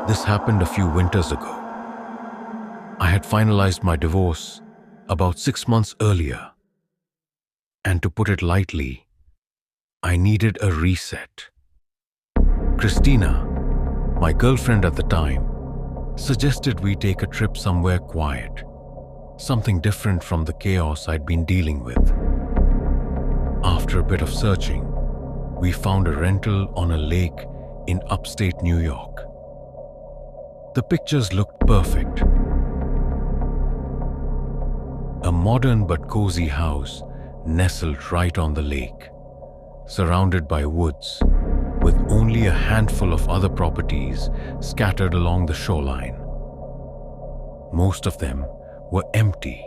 This happened a few winters ago. I had finalized my divorce about 6 months earlier. And to put it lightly, I needed a reset. Christina, my girlfriend at the time, suggested we take a trip somewhere quiet, something different from the chaos I'd been dealing with. After a bit of searching, we found a rental on a lake in upstate New York. The pictures looked perfect. A modern but cozy house nestled right on the lake, surrounded by woods, with only a handful of other properties scattered along the shoreline. Most of them were empty.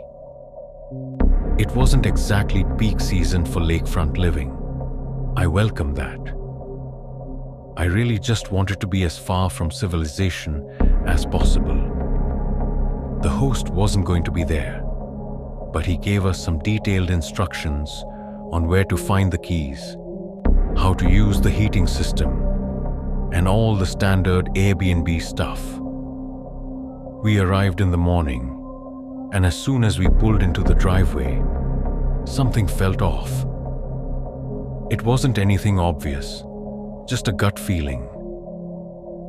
It wasn't exactly peak season for lakefront living. I welcomed that. I really just wanted to be as far from civilization as possible. The host wasn't going to be there, but he gave us some detailed instructions on where to find the keys, how to use the heating system, and all the standard Airbnb stuff. We arrived in the morning, and as soon as we pulled into the driveway, something felt off. It wasn't anything obvious, just a gut feeling.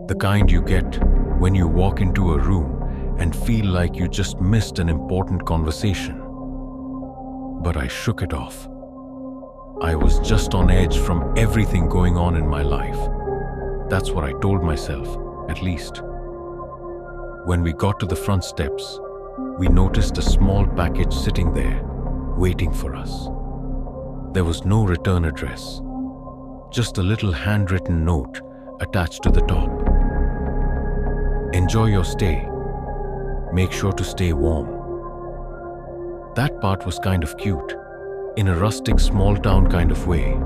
The kind you get when you walk into a room and feel like you just missed an important conversation. But I shook it off. I was just on edge from everything going on in my life. That's what I told myself, at least. When we got to the front steps, we noticed a small package sitting there, waiting for us. There was no return address, just a little handwritten note attached to the top. Enjoy your stay. Make sure to stay warm. That part was kind of cute, in a rustic small-town kind of way.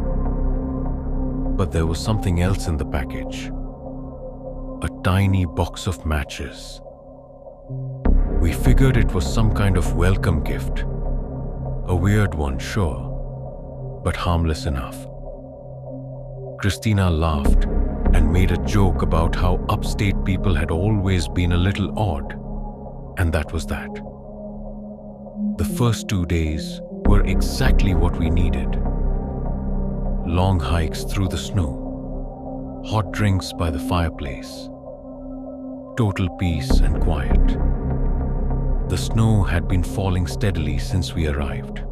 But there was something else in the package. A tiny box of matches. We figured it was some kind of welcome gift. A weird one, sure, but harmless enough. Christina laughed and made a joke about how upstate people had always been a little odd, and that was that. The first 2 days were exactly what we needed. Long hikes through the snow, hot drinks by the fireplace, total peace and quiet. The snow had been falling steadily since we arrived,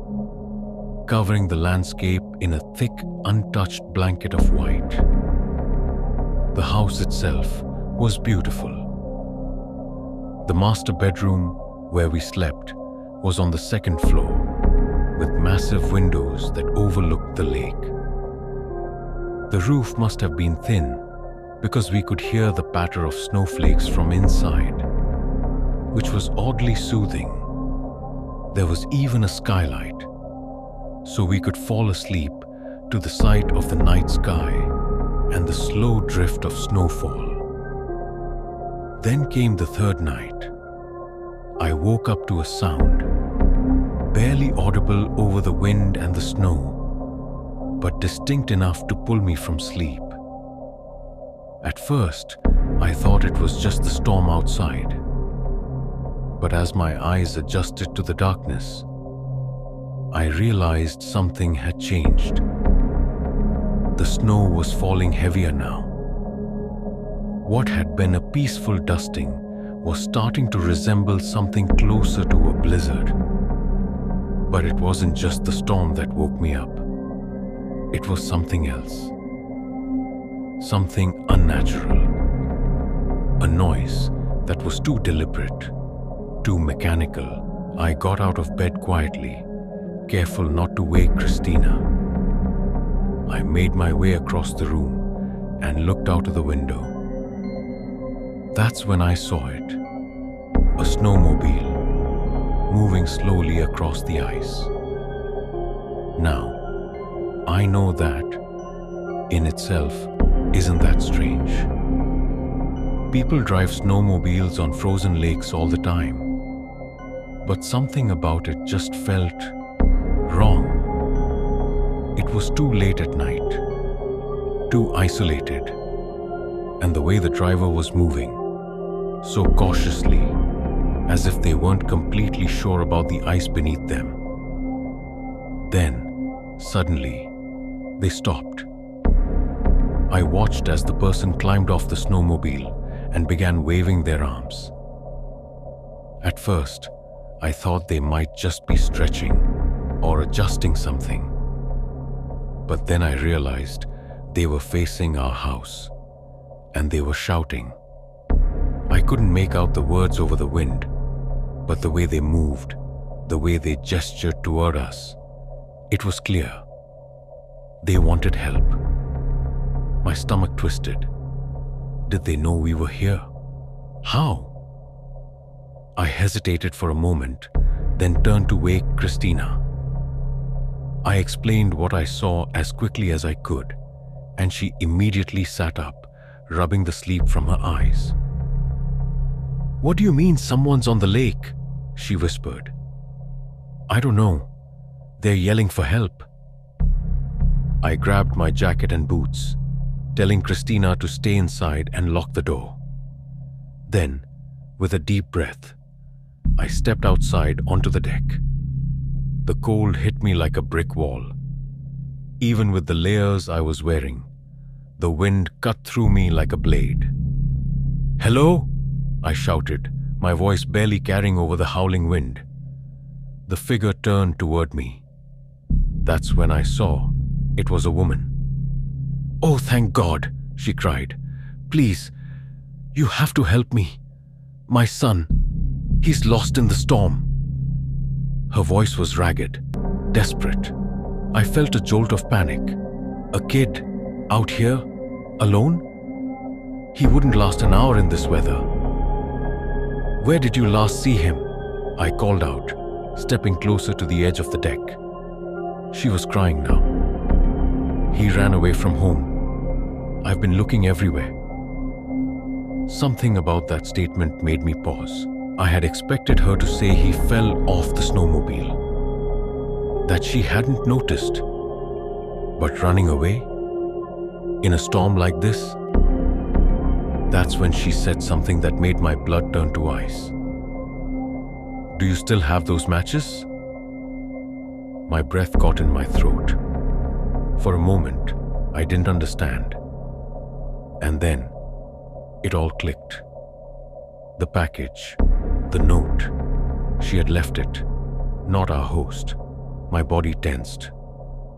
covering the landscape in a thick, untouched blanket of white. The house itself was beautiful. The master bedroom, where we slept, was on the second floor, with massive windows that overlooked the lake. The roof must have been thin, because we could hear the patter of snowflakes from inside, which was oddly soothing. There was even a skylight, so we could fall asleep to the sight of the night sky and the slow drift of snowfall. Then came the third night. I woke up to a sound, barely audible over the wind and the snow, but distinct enough to pull me from sleep. At first, I thought it was just the storm outside. But as my eyes adjusted to the darkness, I realized something had changed. The snow was falling heavier now. What had been a peaceful dusting was starting to resemble something closer to a blizzard. But it wasn't just the storm that woke me up. It was something else. Something unnatural. A noise that was too deliberate, too mechanical. I got out of bed quietly, careful not to wake Christina. I made my way across the room and looked out of the window. That's when I saw it. A snowmobile, moving slowly across the ice. Now, I know that, in itself, isn't that strange. People drive snowmobiles on frozen lakes all the time, but something about it just felt wrong. It was too late at night, too isolated, and the way the driver was moving, so cautiously, as if they weren't completely sure about the ice beneath them. Then, suddenly, they stopped. I watched as the person climbed off the snowmobile and began waving their arms. At first, I thought they might just be stretching or adjusting something. But then I realized they were facing our house, and they were shouting. I couldn't make out the words over the wind, but the way they moved, the way they gestured toward us, it was clear. They wanted help. My stomach twisted. Did they know we were here? How? I hesitated for a moment, then turned to wake Christina. I explained what I saw as quickly as I could, and she immediately sat up, rubbing the sleep from her eyes. "What do you mean someone's on the lake?" she whispered. "I don't know. They're yelling for help." I grabbed my jacket and boots, telling Christina to stay inside and lock the door. Then, with a deep breath, I stepped outside onto the deck. The cold hit me like a brick wall. Even with the layers I was wearing, the wind cut through me like a blade. "Hello?" I shouted, my voice barely carrying over the howling wind. The figure turned toward me. That's when I saw it was a woman. "Oh, thank God," she cried. "Please, you have to help me. My son, he's lost in the storm." Her voice was ragged, desperate. I felt a jolt of panic. A kid, out here, alone? He wouldn't last an hour in this weather. "Where did you last see him?" I called out, stepping closer to the edge of the deck. She was crying now. "He ran away from home. I've been looking everywhere." Something about that statement made me pause. I had expected her to say he fell off the snowmobile, that she hadn't noticed. But running away? In a storm like this? That's when she said something that made my blood turn to ice. "Do you still have those matches?" My breath caught in my throat. For a moment, I didn't understand. And then, it all clicked. The package, the note. She had left it, not our host. My body tensed.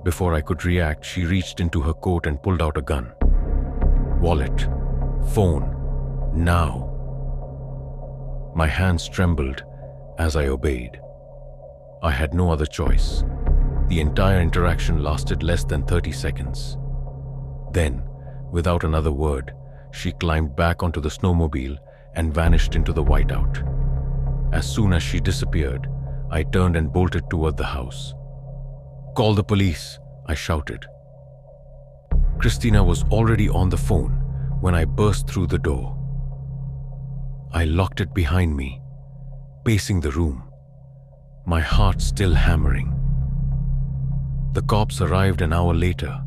Before I could react, she reached into her coat and pulled out a gun. Wallet, phone, now. My hands trembled as I obeyed. I had no other choice. The entire interaction lasted less than 30 seconds. Then, without another word, she climbed back onto the snowmobile and vanished into the whiteout. As soon as she disappeared, I turned and bolted toward the house. "Call the police," I shouted. Christina was already on the phone when I burst through the door. I locked it behind me, pacing the room, my heart still hammering. The cops arrived an hour later,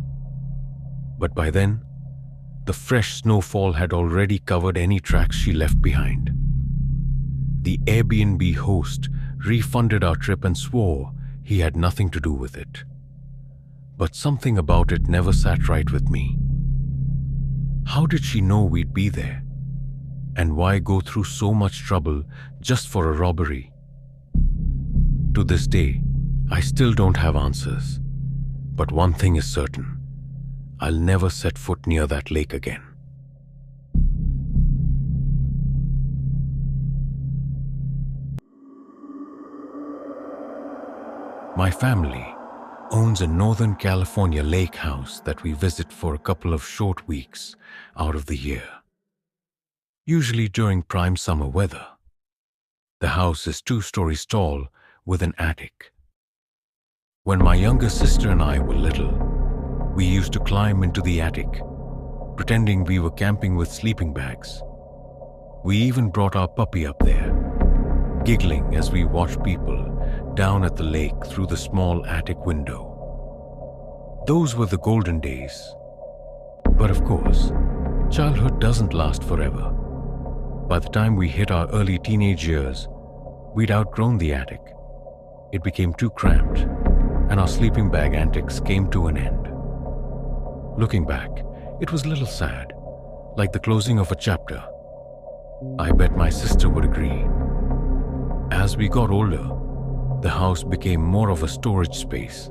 but by then, the fresh snowfall had already covered any tracks she left behind. The Airbnb host refunded our trip and swore he had nothing to do with it. But something about it never sat right with me. How did she know we'd be there? And why go through so much trouble just for a robbery? To this day, I still don't have answers. But one thing is certain. I'll never set foot near that lake again. My family owns a Northern California lake house that we visit for a couple of short weeks out of the year, usually during prime summer weather. The house is 2 stories tall with an attic. When my younger sister and I were little, we used to climb into the attic, pretending we were camping with sleeping bags. We even brought our puppy up there, giggling as we watched people down at the lake through the small attic window. Those were the golden days. But of course, childhood doesn't last forever. By the time we hit our early teenage years, we'd outgrown the attic. It became too cramped, and our sleeping bag antics came to an end. Looking back, it was a little sad, like the closing of a chapter. I bet my sister would agree. As we got older, the house became more of a storage space.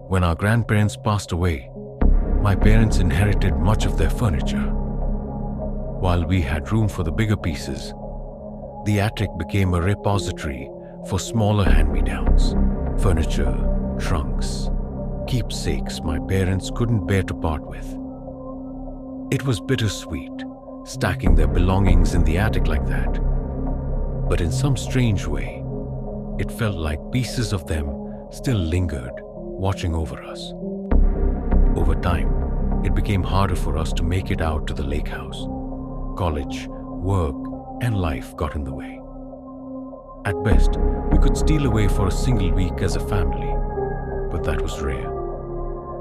When our grandparents passed away, my parents inherited much of their furniture. While we had room for the bigger pieces, the attic became a repository for smaller hand-me-downs, furniture, trunks, keepsakes my parents couldn't bear to part with. It was bittersweet, stacking their belongings in the attic like that. But in some strange way, it felt like pieces of them still lingered, watching over us. Over time, it became harder for us to make it out to the lake house. College, work, and life got in the way. At best, we could steal away for a single week as a family, but that was rare.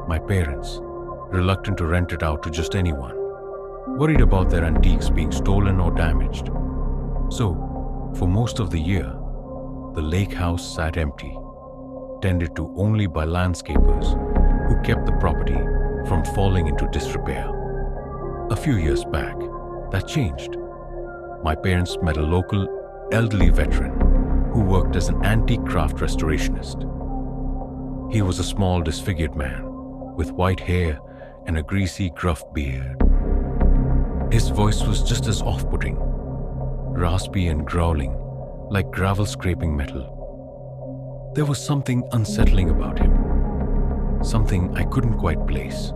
My parents, reluctant to rent it out to just anyone, worried about their antiques being stolen or damaged. So, for most of the year, the lake house sat empty, tended to only by landscapers who kept the property from falling into disrepair. A few years back, that changed. My parents met a local elderly veteran who worked as an antique craft restorationist. He was a small, disfigured man with white hair and a greasy, gruff beard. His voice was just as off-putting, raspy and growling, like gravel scraping metal. There was something unsettling about him, something I couldn't quite place.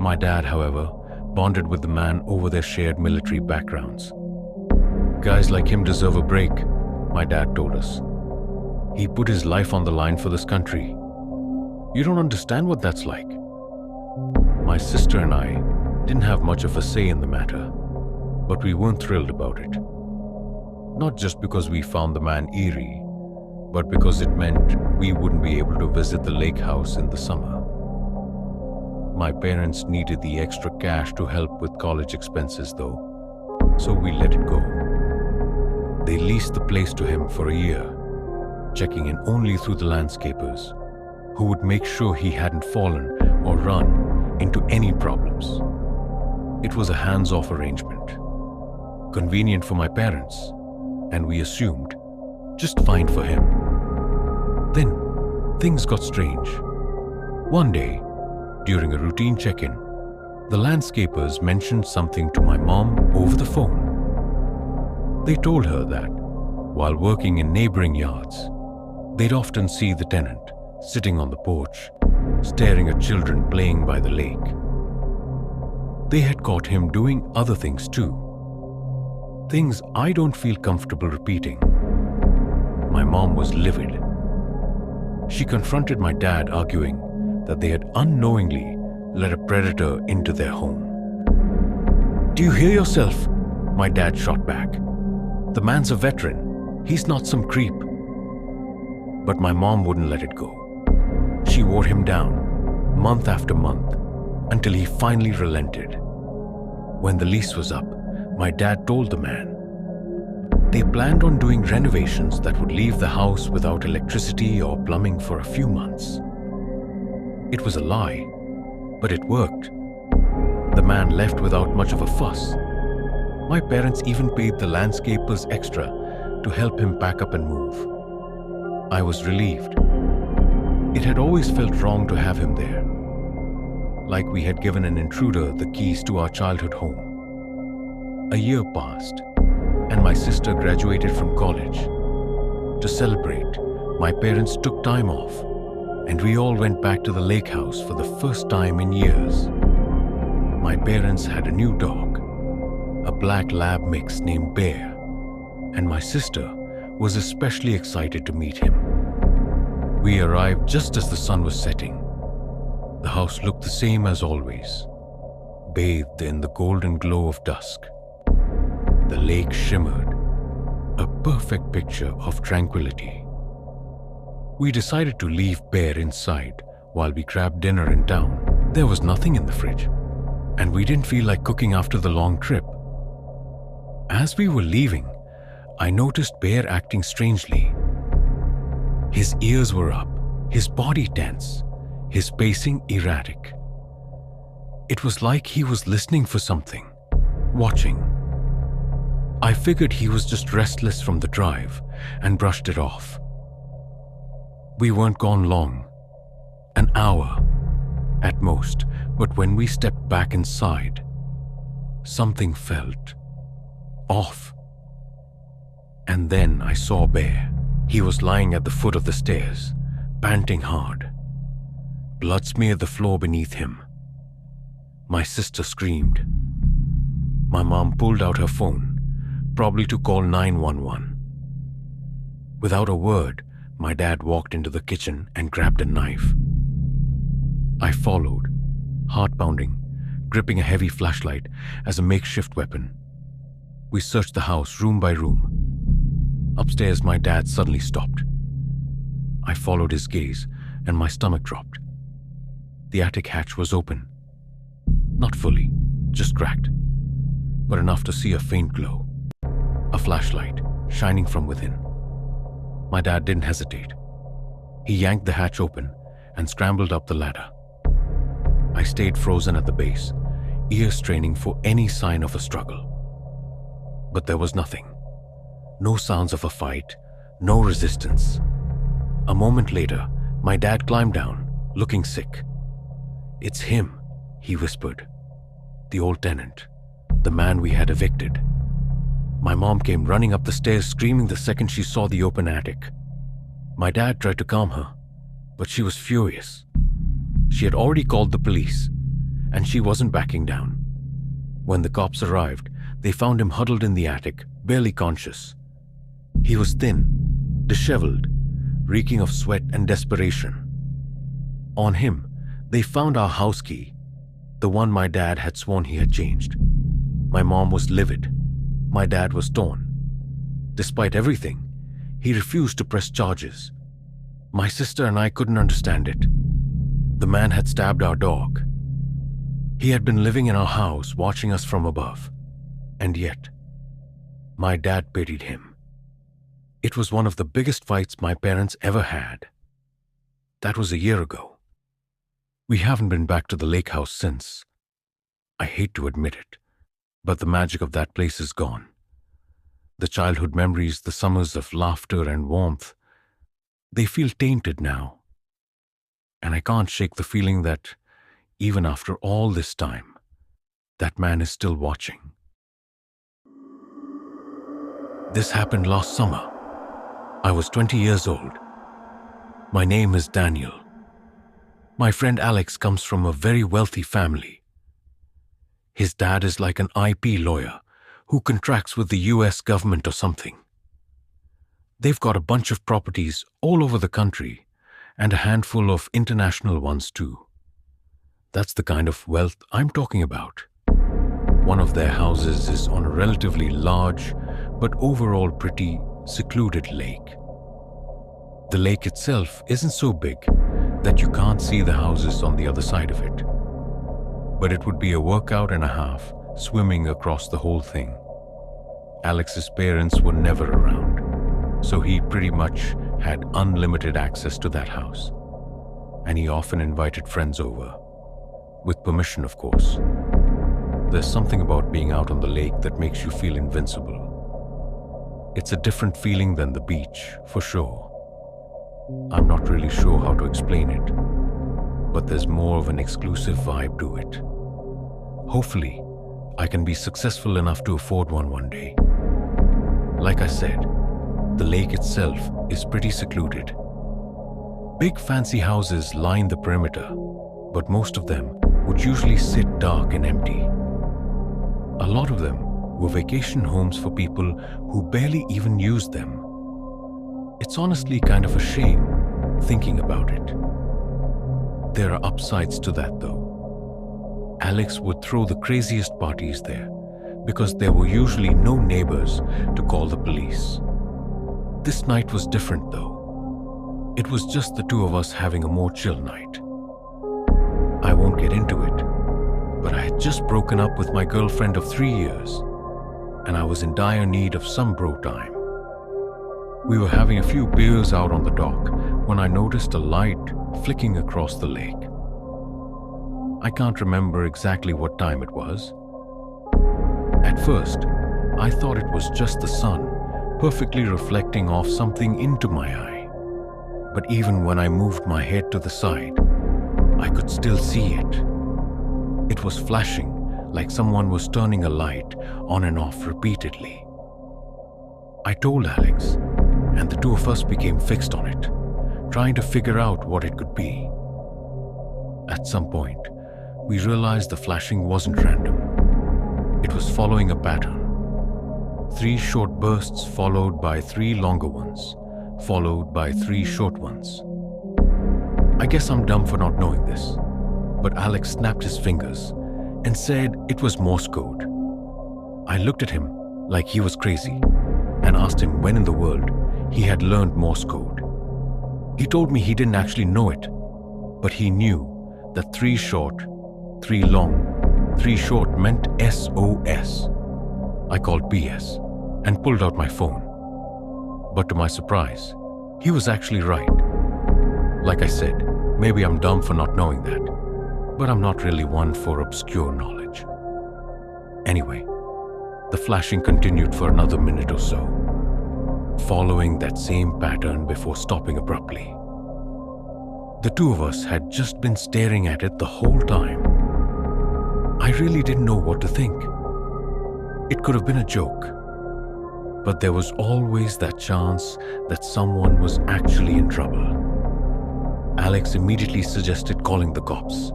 My dad, however, bonded with the man over their shared military backgrounds. Guys like him deserve a break, my dad told us. He put his life on the line for this country. You don't understand what that's like. My sister and I didn't have much of a say in the matter, but we weren't thrilled about it. Not just because we found the man eerie, but because it meant we wouldn't be able to visit the lake house in the summer. My parents needed the extra cash to help with college expenses though, so we let it go. They leased the place to him for a year, checking in only through the landscapers, who would make sure he hadn't fallen or run into any problems. It was a hands-off arrangement, convenient for my parents, and we assumed just fine for him. Then, things got strange. One day, during a routine check-in, the landscapers mentioned something to my mom over the phone. They told her that, while working in neighboring yards, they'd often see the tenant sitting on the porch, staring at children playing by the lake. They had caught him doing other things too. Things I don't feel comfortable repeating. My mom was livid. She confronted my dad, arguing that they had unknowingly let a predator into their home. "Do you hear yourself?" my dad shot back. "The man's a veteran. He's not some creep." But my mom wouldn't let it go. She wore him down, month after month, until he finally relented. When the lease was up, my dad told the man they planned on doing renovations that would leave the house without electricity or plumbing for a few months. It was a lie, but it worked. The man left without much of a fuss. My parents even paid the landscapers extra to help him pack up and move. I was relieved. It had always felt wrong to have him there, like we had given an intruder the keys to our childhood home. A year passed, and my sister graduated from college. To celebrate, my parents took time off, and we all went back to the lake house for the first time in years. My parents had a new dog, a black lab mix named Bear, and my sister was especially excited to meet him. We arrived just as the sun was setting. The house looked the same as always, bathed in the golden glow of dusk. The lake shimmered, a perfect picture of tranquility. We decided to leave Bear inside while we grabbed dinner in town. There was nothing in the fridge, and we didn't feel like cooking after the long trip. As we were leaving, I noticed Bear acting strangely. His ears were up, his body tense, his pacing erratic. It was like he was listening for something, watching. I figured he was just restless from the drive and brushed it off. We weren't gone long, an hour at most, but when we stepped back inside, something felt off. And then I saw Bear. He was lying at the foot of the stairs, panting hard. Blood smeared the floor beneath him. My sister screamed. My mom pulled out her phone, probably to call 911. Without a word, my dad walked into the kitchen and grabbed a knife. I followed, heart pounding, gripping a heavy flashlight as a makeshift weapon. We searched the house room by room. Upstairs, my dad suddenly stopped. I followed his gaze and my stomach dropped. The attic hatch was open. Not fully, just cracked, but enough to see a faint glow. A flashlight shining from within. My dad didn't hesitate. He yanked the hatch open and scrambled up the ladder. I stayed frozen at the base, ears straining for any sign of a struggle. But there was nothing. No sounds of a fight, no resistance. A moment later, my dad climbed down, looking sick. "It's him," he whispered. "The old tenant, the man we had evicted." My mom came running up the stairs screaming the second she saw the open attic. My dad tried to calm her, but she was furious. She had already called the police, and she wasn't backing down. When the cops arrived, they found him huddled in the attic, barely conscious. He was thin, disheveled, reeking of sweat and desperation. On him, they found our house key, the one my dad had sworn he had changed. My mom was livid. My dad was torn. Despite everything, he refused to press charges. My sister and I couldn't understand it. The man had stabbed our dog. He had been living in our house, watching us from above. And yet, my dad pitied him. It was one of the biggest fights my parents ever had. That was a year ago. We haven't been back to the lake house since. I hate to admit it, but the magic of that place is gone. The childhood memories, the summers of laughter and warmth, they feel tainted now. And I can't shake the feeling that, even after all this time, that man is still watching. This happened last summer. I was 20 years old. My name is Daniel. My friend Alex comes from a very wealthy family. His dad is like an IP lawyer who contracts with the US government or something. They've got a bunch of properties all over the country and a handful of international ones too. That's the kind of wealth I'm talking about. One of their houses is on a relatively large but overall pretty secluded lake. The lake itself isn't so big that you can't see the houses on the other side of it. But it would be a workout and a half swimming across the whole thing. Alex's parents were never around, so he pretty much had unlimited access to that house. And he often invited friends over, with permission, of course. There's something about being out on the lake that makes you feel invincible. It's a different feeling than the beach, for sure. I'm not really sure how to explain it, but there's more of an exclusive vibe to it. Hopefully, I can be successful enough to afford one day. Like I said, the lake itself is pretty secluded. Big fancy houses line the perimeter, but most of them would usually sit dark and empty. A lot of them were vacation homes for people who barely even used them. It's honestly kind of a shame, thinking about it. There are upsides to that, though. Alex would throw the craziest parties there, because there were usually no neighbors to call the police. This night was different, though. It was just the two of us having a more chill night. I won't get into it, but I had just broken up with my girlfriend of 3 years, and I was in dire need of some bro time. We were having a few beers out on the dock when I noticed a light flicking across the lake. I can't remember exactly what time it was. At first, I thought it was just the sun perfectly reflecting off something into my eye. But even when I moved my head to the side, I could still see it. It was flashing like someone was turning a light on and off repeatedly. I told Alex, and the two of us became fixed on it, trying to figure out what it could be. At some point, we realized the flashing wasn't random. It was following a pattern. 3 short bursts followed by 3 longer ones, followed by 3 short ones. I guess I'm dumb for not knowing this, but Alex snapped his fingers and said it was Morse code. I looked at him like he was crazy and asked him when in the world he had learned Morse code. He told me he didn't actually know it, but he knew that 3 short, 3 long, 3 short meant SOS. I called BS and pulled out my phone. But to my surprise, he was actually right. Like I said, maybe I'm dumb for not knowing that, but I'm not really one for obscure knowledge. Anyway, the flashing continued for another minute or so, following that same pattern before stopping abruptly. The two of us had just been staring at it the whole time. I really didn't know what to think. It could have been a joke, but there was always that chance that someone was actually in trouble. Alex immediately suggested calling the cops,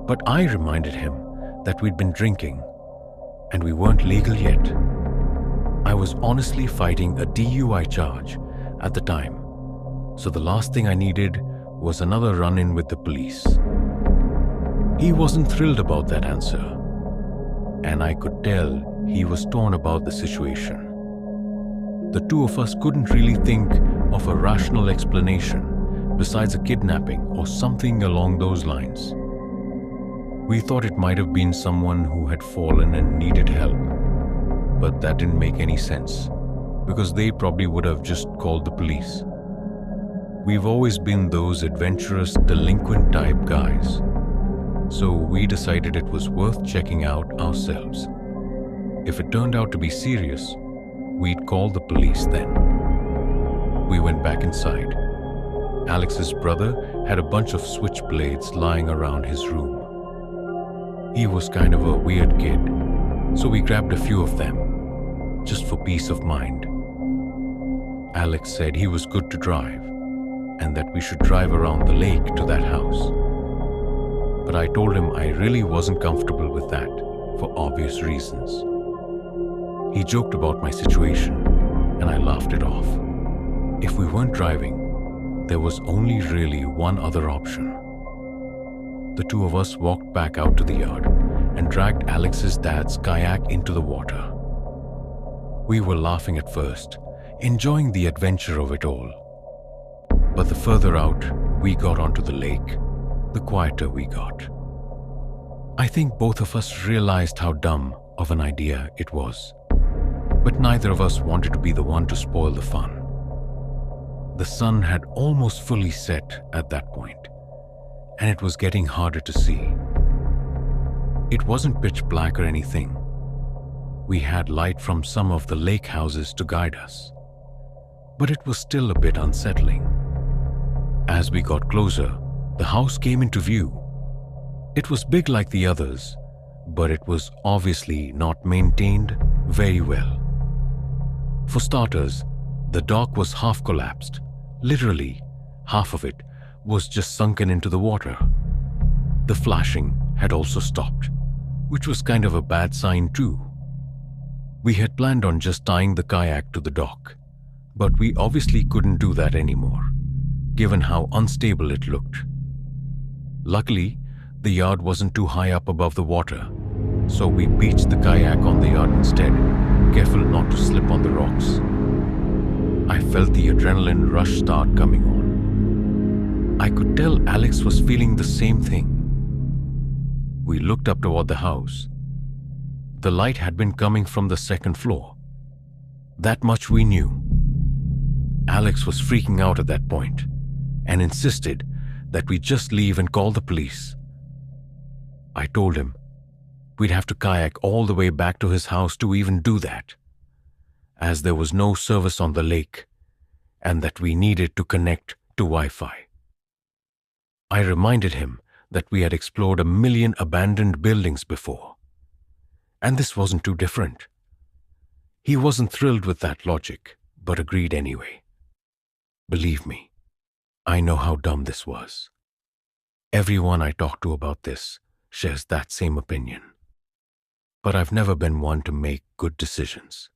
but I reminded him that we'd been drinking and we weren't legal yet. I was honestly fighting a DUI charge at the time, so the last thing I needed was another run-in with the police. He wasn't thrilled about that answer, and I could tell he was torn about the situation. The two of us couldn't really think of a rational explanation besides a kidnapping or something along those lines. We thought it might have been someone who had fallen and needed help, but that didn't make any sense because they probably would have just called the police. We've always been those adventurous, delinquent type guys, so we decided it was worth checking out ourselves. If it turned out to be serious, we'd call the police then. We went back inside. Alex's brother had a bunch of switchblades lying around his room. He was kind of a weird kid, so we grabbed a few of them, just for peace of mind. Alex said he was good to drive, and that we should drive around the lake to that house. But I told him I really wasn't comfortable with that, for obvious reasons. He joked about my situation, and I laughed it off. If we weren't driving, there was only really one other option. The two of us walked back out to the yard and dragged Alex's dad's kayak into the water. We were laughing at first, enjoying the adventure of it all. But the further out we got onto the lake, the quieter we got. I think both of us realized how dumb of an idea it was, but neither of us wanted to be the one to spoil the fun. The sun had almost fully set at that point, and it was getting harder to see. It wasn't pitch black or anything. We had light from some of the lake houses to guide us, but it was still a bit unsettling. As we got closer, the house came into view. It was big like the others, but it was obviously not maintained very well. For starters, the dock was half collapsed. Literally, half of it was just sunken into the water. The flashing had also stopped, which was kind of a bad sign too. We had planned on just tying the kayak to the dock, but we obviously couldn't do that anymore, given how unstable it looked. Luckily, the yard wasn't too high up above the water, so we beached the kayak on the yard instead, careful not to slip on the rocks. I felt the adrenaline rush start coming on. I could tell Alex was feeling the same thing. We looked up toward the house. the light had been coming from the second floor. That much we knew. Alex was freaking out at that point and insisted that we just leave and call the police. I told him we'd have to kayak all the way back to his house to even do that, as there was no service on the lake and that we needed to connect to Wi-Fi. I reminded him that we had explored 1,000,000 abandoned buildings before, and this wasn't too different. He wasn't thrilled with that logic, but agreed anyway. Believe me, I know how dumb this was. Everyone I talk to about this shares that same opinion. But I've never been one to make good decisions,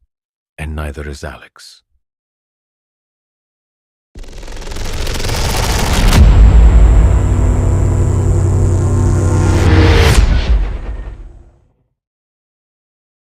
and neither is Alex.